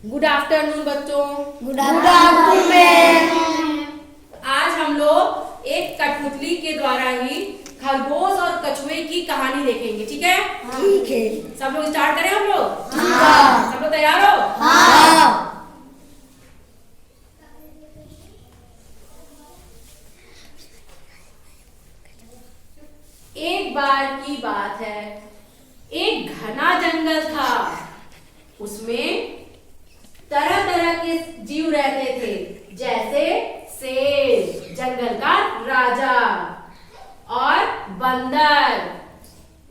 Good afternoon बच्चों। Good afternoon. आज हम लोग एक कठपुतली के द्वारा ही खरगोश और कछुए की कहानी देखेंगे, ठीक है? ठीक है। सब लोग स्टार्ट करें हम लोग? हाँ। सब लोग तैयार हो? हाँ। एक बार की बात है, एक घना जंगल था। उसमें तरह तरह के जीव रहते थे, जैसे शेर, जंगल का राजा, और बंदर,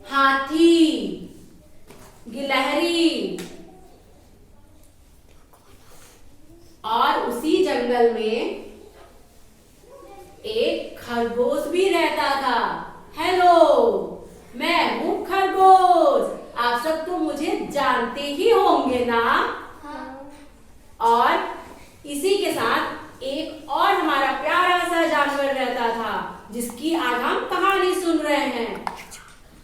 हाथी, गिलहरी, और उसी जंगल में एक खरगोश भी रहता था। हेलो, मैं हूँ खरगोश। आप सब तो मुझे जानते ही होंगे ना? और इसी के साथ एक और हमारा प्यारा सा जानवर रहता था, जिसकी आज हम कहानी सुन रहे हैं।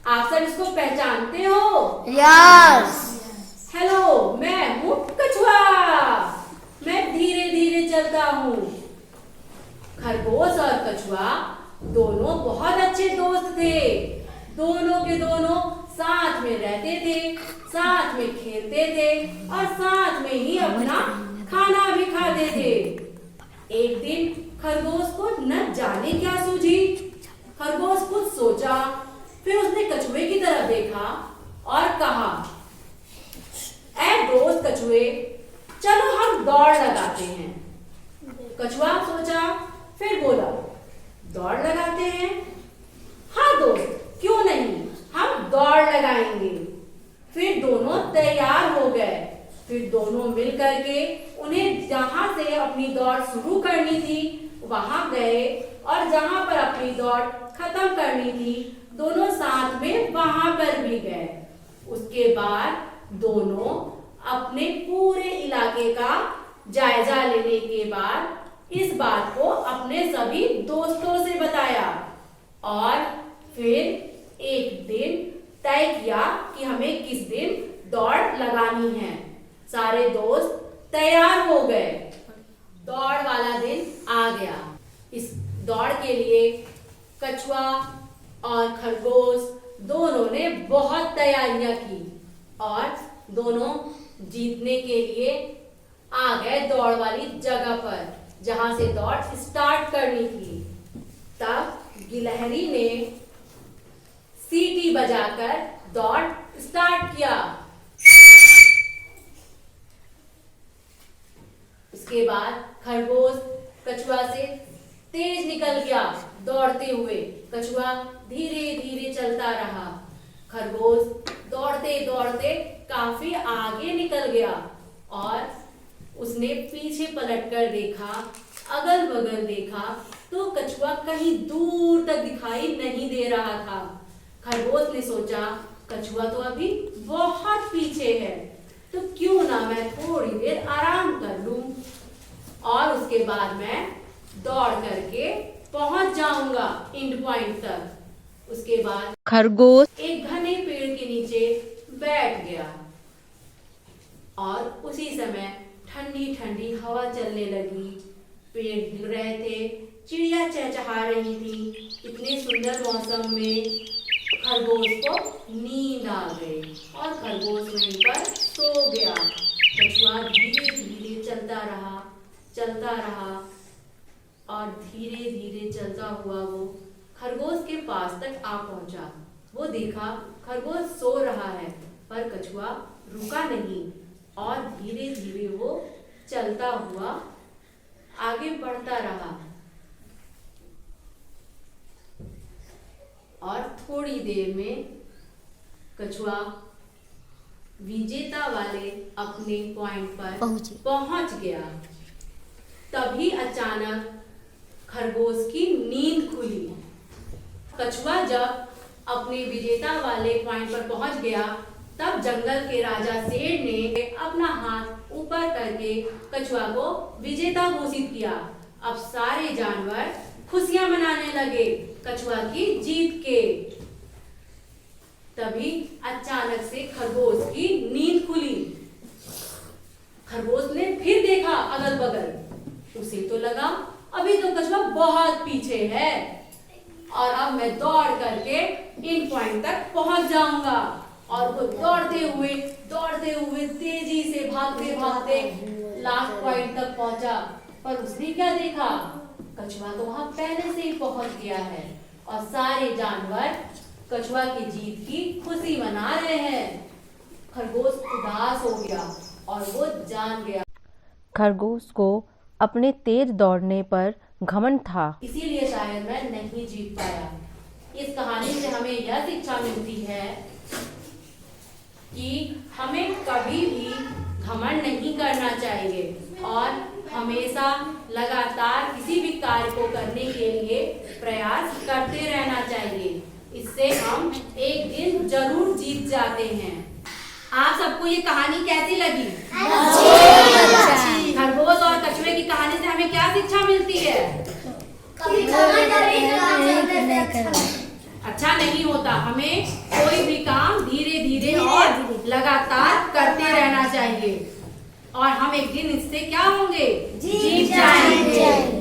आप सब इसको पहचानते हो? यस। हेलो, मैं हूँ कछुआ। मैं धीरे धीरे चलता हूँ। खरगोश और कछुआ दोनों बहुत अच्छे दोस्त थे। दोनों के दोनों साथ में रहते थे, साथ में खेलते थे, और साथ में ही अपना खाना भी खाते थे। एक दिन खरगोश को न जाने क्या सूझी। खरगोश कुछ सोचा, फिर उसने कछुए की तरफ देखा और कहा, ऐ दोस्त कछुए, चलो हम दौड़ लगाते हैं। कछुआ सोचा, फिर बोला, दौड़ लगाते हैं? हाँ दोस्त, क्यों नहीं, हम दौड़ लगाएंगे। फिर दोनों तैयार हो गए। फिर दोनों मिल करके उन्हें जहां से अपनी दौड़ शुरू करनी थी वहां गए, और जहां पर अपनी दौड़ खत्म करनी थी दोनों साथ में वहां पर भी गए। उसके बाद दोनों अपने पूरे इलाके का जायजा लेने के बाद इस बात को अपने सभी दोस्तों से बताया, और फिर एक दिन तय किया कि हमें किस दिन दौड़ लगानी है। सारे दोस्त तैयार हो गए। दौड़ वाला दिन आ गया। इस दौड़ के लिए कछुआ और खरगोश दोनों ने बहुत तैयारियां की, और दोनों जीतने के लिए आ गए दौड़ वाली जगह पर, जहां से दौड़ स्टार्ट करनी थी। तब गिलहरी ने सीटी बजाकर दौड़ स्टार्ट किया। उसके बाद खरगोश कछुआ से तेज निकल गया दौड़ते हुए। कछुआ धीरे धीरे चलता रहा। खरगोश दौड़ते दौड़ते काफी आगे निकल गया, और उसने पीछे पलटकर देखा, अगल बगल देखा, तो कछुआ कहीं दूर तक दिखाई नहीं दे रहा था। खरगोश ने सोचा, कछुआ तो अभी बहुत पीछे है, तो क्यों ना मैं थोड़ी देर आराम कर लूं, और उसके बाद मैं दौड़ करके पहुंच जाऊंगा एंड पॉइंट तक। उसके बाद खरगोश एक घने पेड़ के नीचे बैठ गया, और उसी समय ठंडी ठंडी हवा चलने लगी। पेड़ हिल रहे थे, चिड़िया चहचहा रही थी। इतने सुंदर मौसम में खरगोश को नींद आ गई, और खरगोश वहीं पर सो गया। कछुआ धीरे धीरे चलता रहा, और धीरे धीरे चलता हुआ वो खरगोश के पास तक आ पहुंचा। वो देखा खरगोश सो रहा है, पर कछुआ रुका नहीं, और धीरे धीरे वो चलता हुआ आगे बढ़ता रहा। और थोड़ी देर में कछुआ विजेता वाले अपने पॉइंट पर पहुंच गया। तभी अचानक खरगोश की नींद खुली। कछुआ जब अपने विजेता वाले पॉइंट पर पहुंच गया, तब जंगल के राजा शेर ने अपना हाथ ऊपर करके कछुआ को विजेता घोषित किया। अब सारे जानवर खुशियां मनाने लगे कछुआ की जीत के। तभी अचानक से खरगोश की नींद खुली। खरगोश ने फिर देखा अगल बगल। उसे तो लगा अभी तो कछुआ बहुत पीछे है और अब मैं दौड़ करके इन पॉइंट तक पहुंच जाऊंगा। और वो दौड़ते हुए तेजी से भागते भागते लास्ट पॉइंट तक पहुंचा। पर उसने क्या देखा, कछुआ तो वहां पहले से ही पहुंच गया है और सारे जानवर कछुआ की जीत की खुशी मना रहे हैं। खरगोश उदास हो गया और वो जान गया। खरगोश को अपने तेज दौड़ने पर घमंड था, इसीलिए शायद मैं नहीं जीत पाया। इस कहानी से हमें यह शिक्षा मिलती है कि हमें कभी भी घमंड नहीं करना चाहिए और हमेशा लगातार किसी भी कार्य को करने के लिए प्रयास करते रहना चाहिए। इससे हम एक दिन जरूर जीत जाते हैं। आप सबको ये कहानी कैसी लगी? खरगोश और कछुए की कहानी से हमें क्या शिक्षा मिलती है? अच्छा नहीं होता, हमें कोई भी काम धीरे धीरे और लगातार करते रहना चाहिए और हम एक दिन इससे क्या होंगे? जीत जाएंगे।